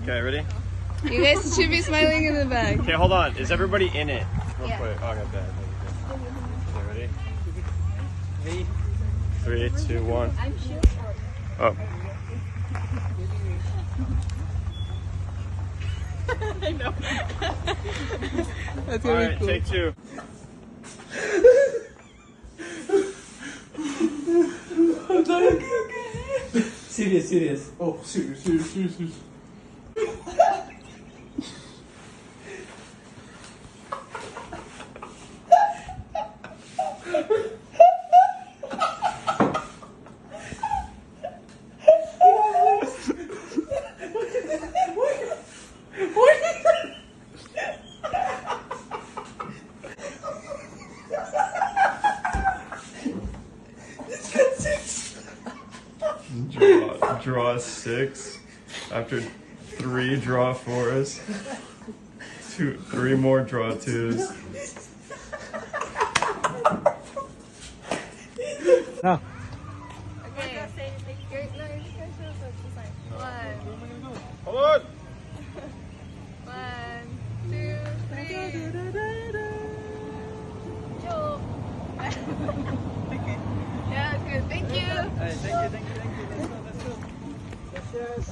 Okay, ready? You guys should be smiling in the back. Okay, hold on. Is everybody in it? Real Yeah. quick. Oh, okay, bad. Okay, ready? 3, 2, 1. Oh. I know. That's All gonna right, be cool. take 2. I'm dying. Serious. Oh, serious. Draw 6. After 3, draw 4s. 3 more draw 2s. No. Okay. Hold on. 1, 2, 3. Yo. Okay. Yeah, that's good. Thank you. Hey, thank you. Let's go. Yes.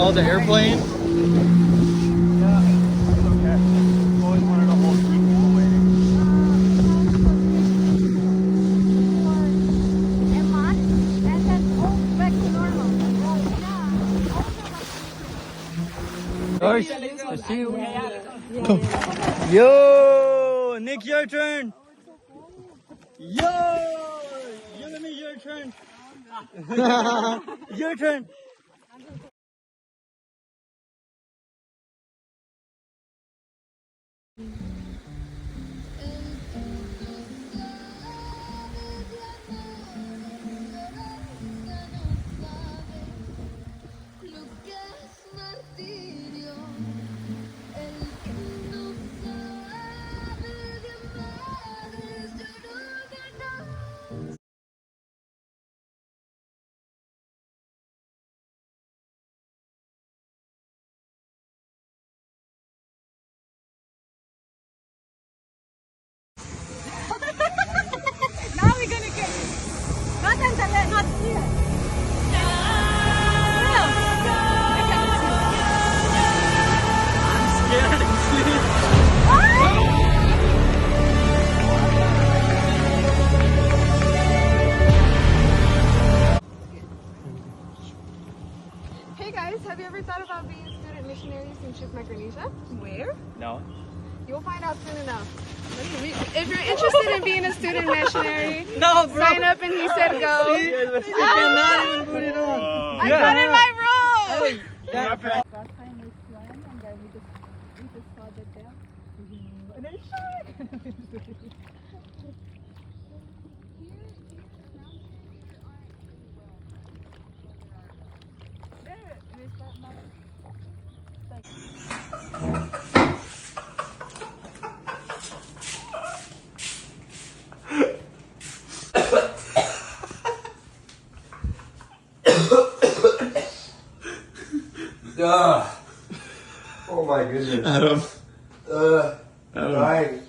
Oh, the airplane? Yeah, it's okay. Always wanted to hold people waiting. Let's see you. Yo, Nick, your turn. Yo, give me your turn. Your turn. Now we're gonna get it. Not Andale, not here. I'm scared. Hey guys, have you ever thought about being student missionaries in Chuuk, Micronesia? Where? No. You'll find out soon enough. If you're interested in being a student missionary, No, bro. sign up and he said go. You cannot even put it on. I got in my room! Last time we swam and then we just saw the depth. And then shark! Oh my goodness. Adam. Right.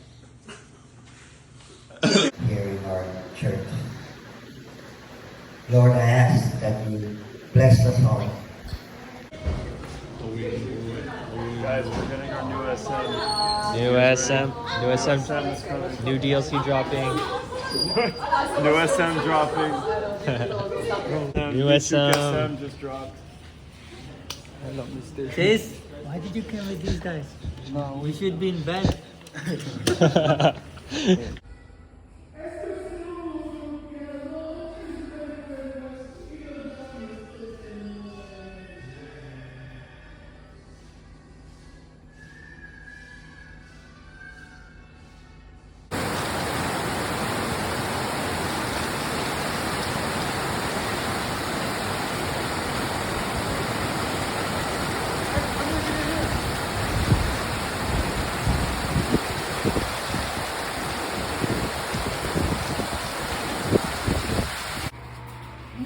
Here in our church. Lord, I ask that you bless us all. Guys, we're getting our new SM. New SM, new DLC dropping. New SM dropping. USM. just dropped. Chase, why did you come with these guys? No, we should be in band.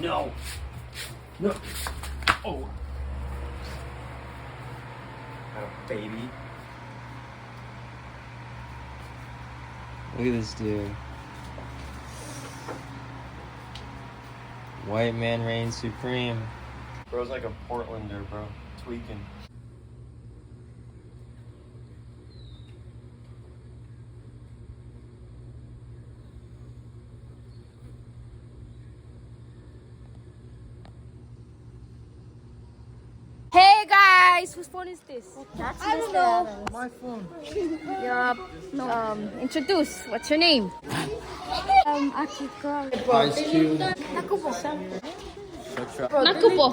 No. No. Oh. Got a baby. Look at this dude. White man reigns supreme. Bro's like a Portlander, bro. Tweaking. Hey guys, whose phone is this? That's I don't know. My phone. Yup. No. Introduce. What's your name? Aki girl. Ice Cube. Nakupo. Nakupo.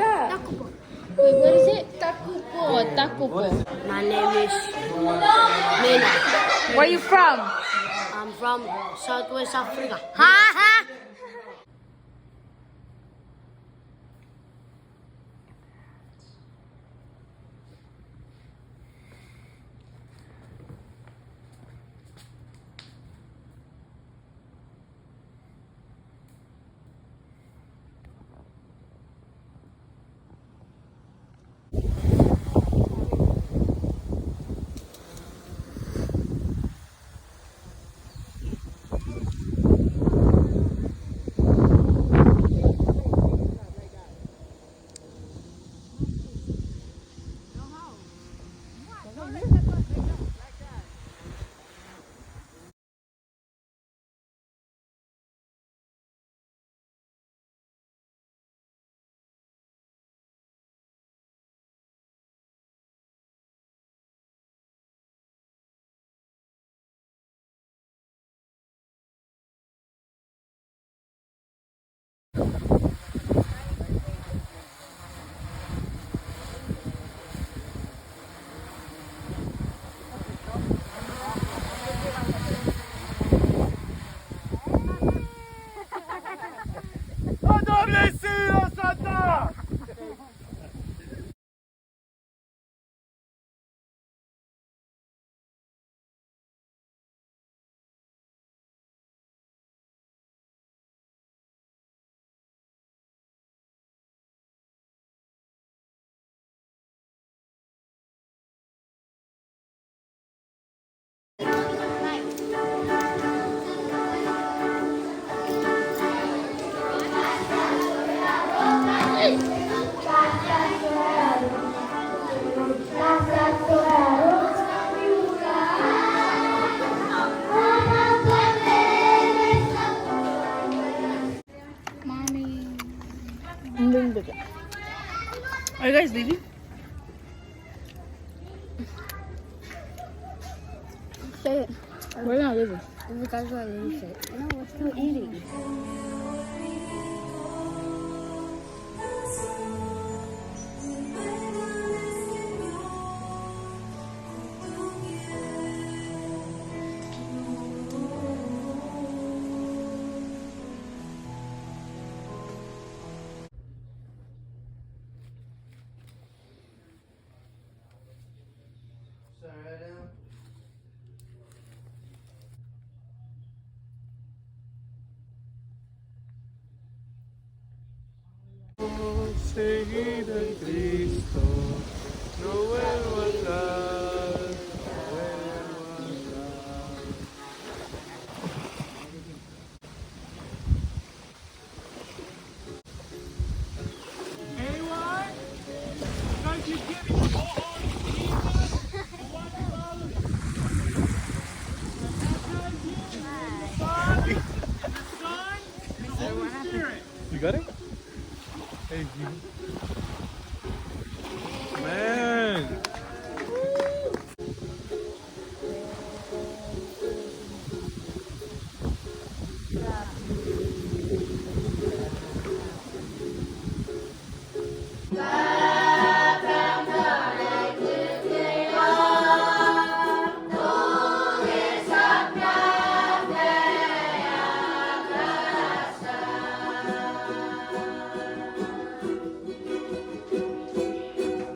Wait, what is it? Takupo. Takupo. My name is Mela. Where are you from? I'm from Southwest Africa. Ha ha! Are you guys leaving? Say it. We're not leaving. You guys are leaving. Say it. No, we're still eating. Seguido en Cristo, no vuelvo atrás, no vuelvo atrás. Anyone? Don't you give me the Son, the Holy Spirit. You got it? Thank you. Man.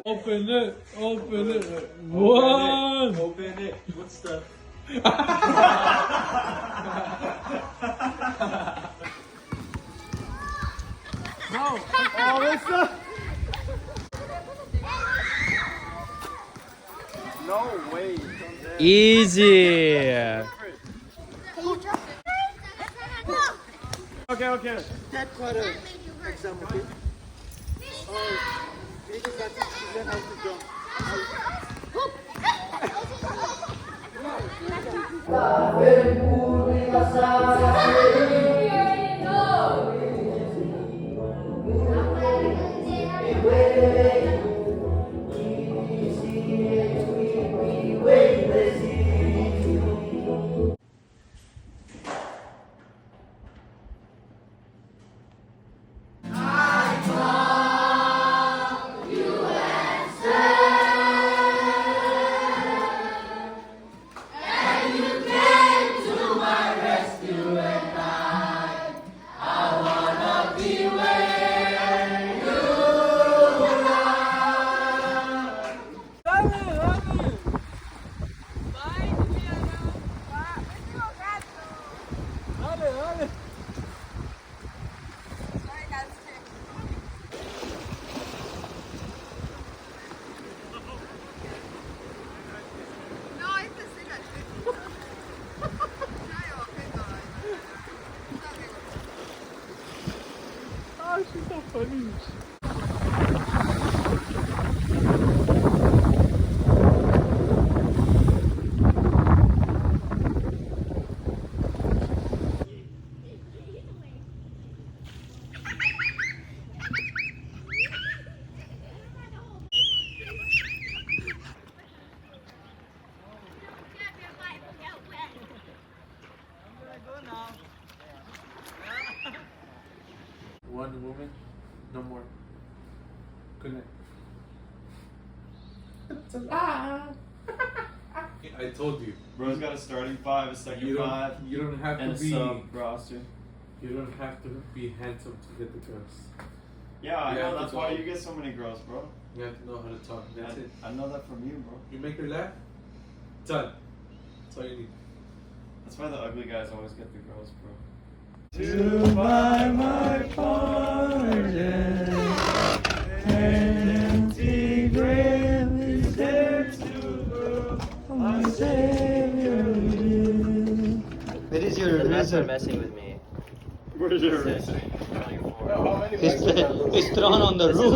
Open it, open it. One. Open it. What's the? No. Oh, what's the? No way. Easy. Okay, okay. That quite an exam, okay? You just have to learn how to jump. Oh, she's so funny. One woman, no more. Good night. It's a lie. I told you. Bro's got a starting five, a second five, You don't have and to a be. sub roster. You don't have to be handsome to get the girls. Yeah, I You have know. to That's why talk. you get so many girls, bro. You have to know how to talk. That's it. I know that from you, bro. You make her laugh. Done. That's all you need. That's why the ugly guys always get the girls, bro. To buy my pardon, an empty grave is there to my Savior lives. What is your reason? Messing with me. Where's your wrist? It's thrown on the roof.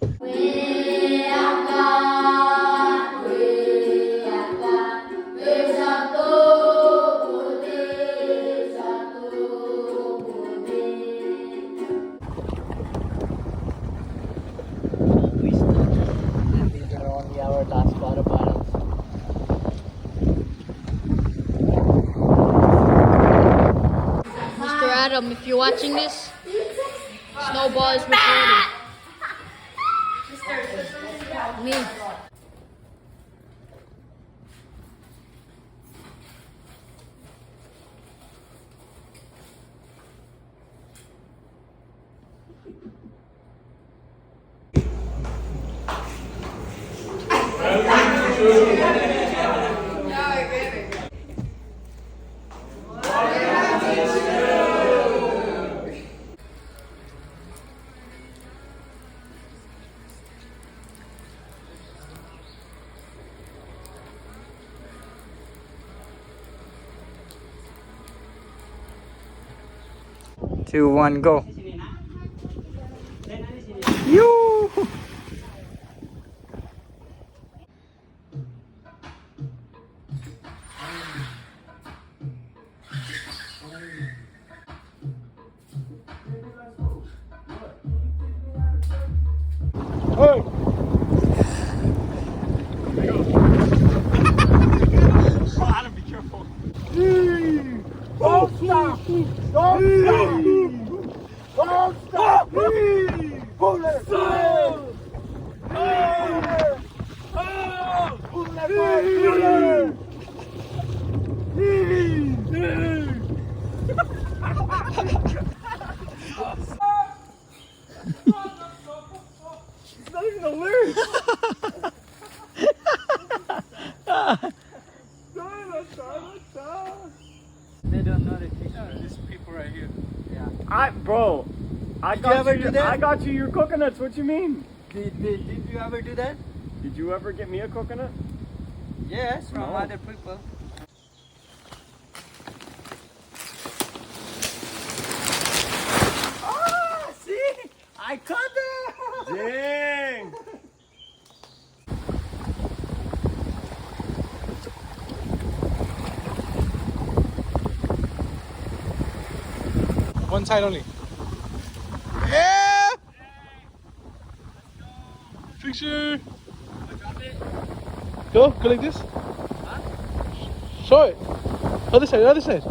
These are only our last water bottles. Mr. Adam, if you're watching this, Snowball is recording. Me. Two, one, go. You. Adam, be careful. Don't stop! Don't stop! Don't stop! Pull it! It's not even alert! They don't know the fish. These people right here. Bro, I you ever do that? I got you your coconuts. What you mean? Did you ever do that? Did you ever get me a coconut? Yes, from No. other people. Ah, see? I caught them! Dang! One side only. Yeah! Picture! Go like this. Huh? Show it. Other side, other side.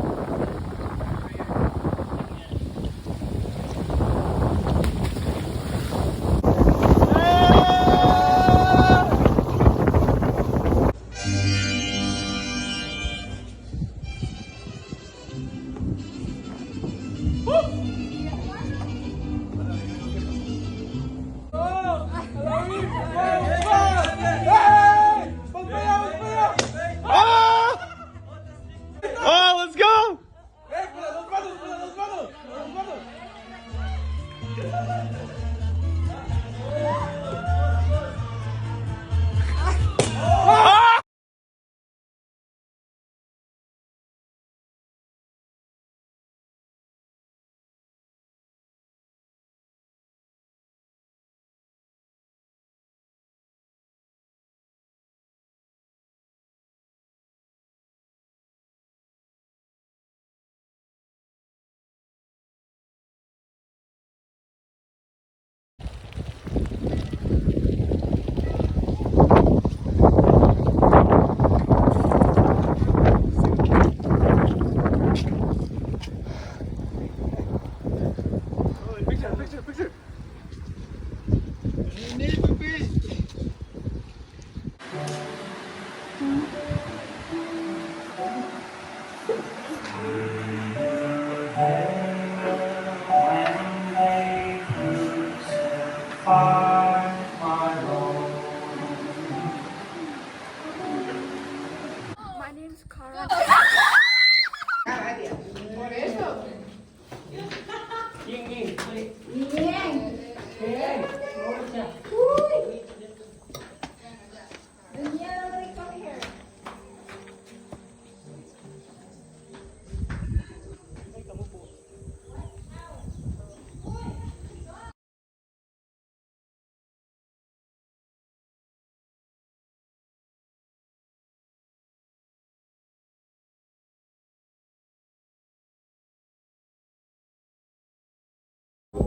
Come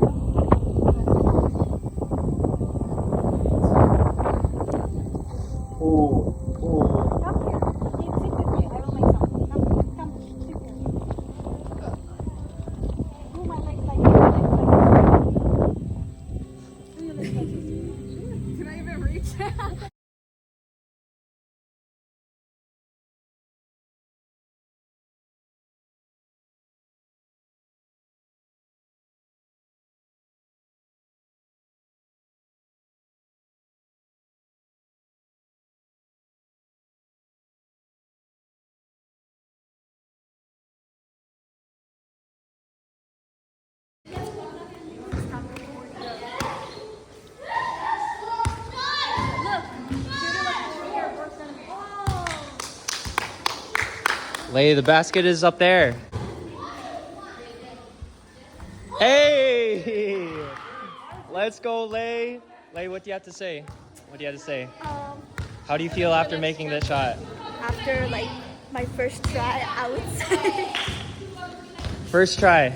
here. You sit with me. I will make something. Come, sit here. Do my legs like this. Do your legs like this. Can I even reach? Lay, the basket is up there. Hey! Let's go, Lay. Lay, what do you have to say? What do you have to say? How do you feel after making that shot? After like my first try, I would say. First try.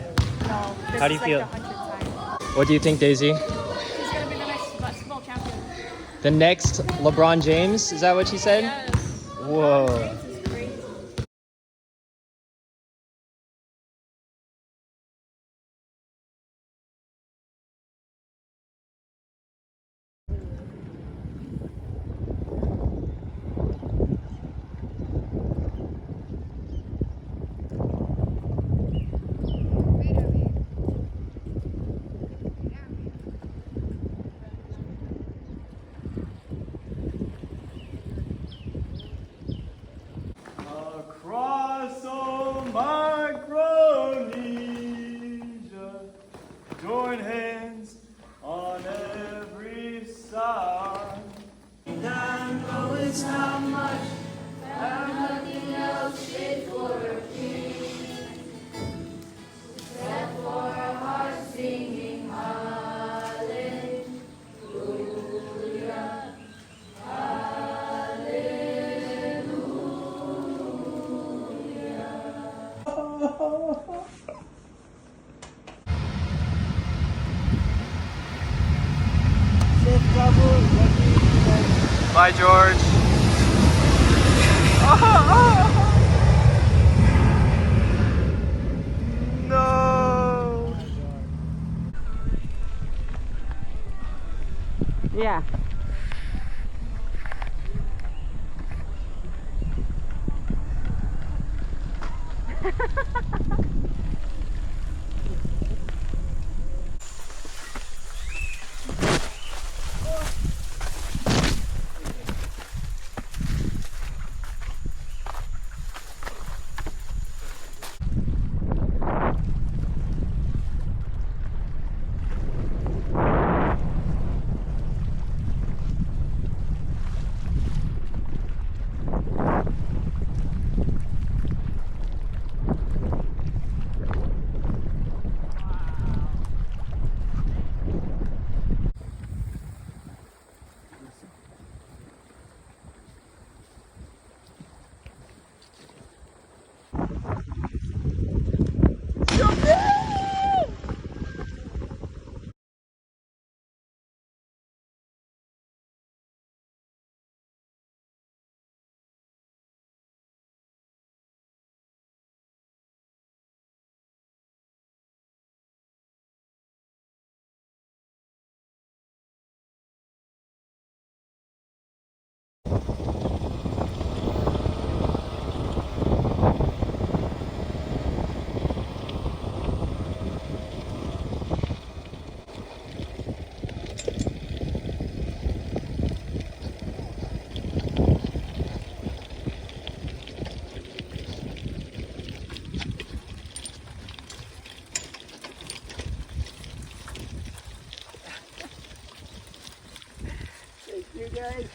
No, this How do you is feel? like the 100th time. What do you think, Daisy? He's gonna be the next basketball champion. The next LeBron James? Is that what she said? Yes. Whoa. This is crazy. Across Micronesia, join hands on every side. Bye, George. No. Yeah. You guys.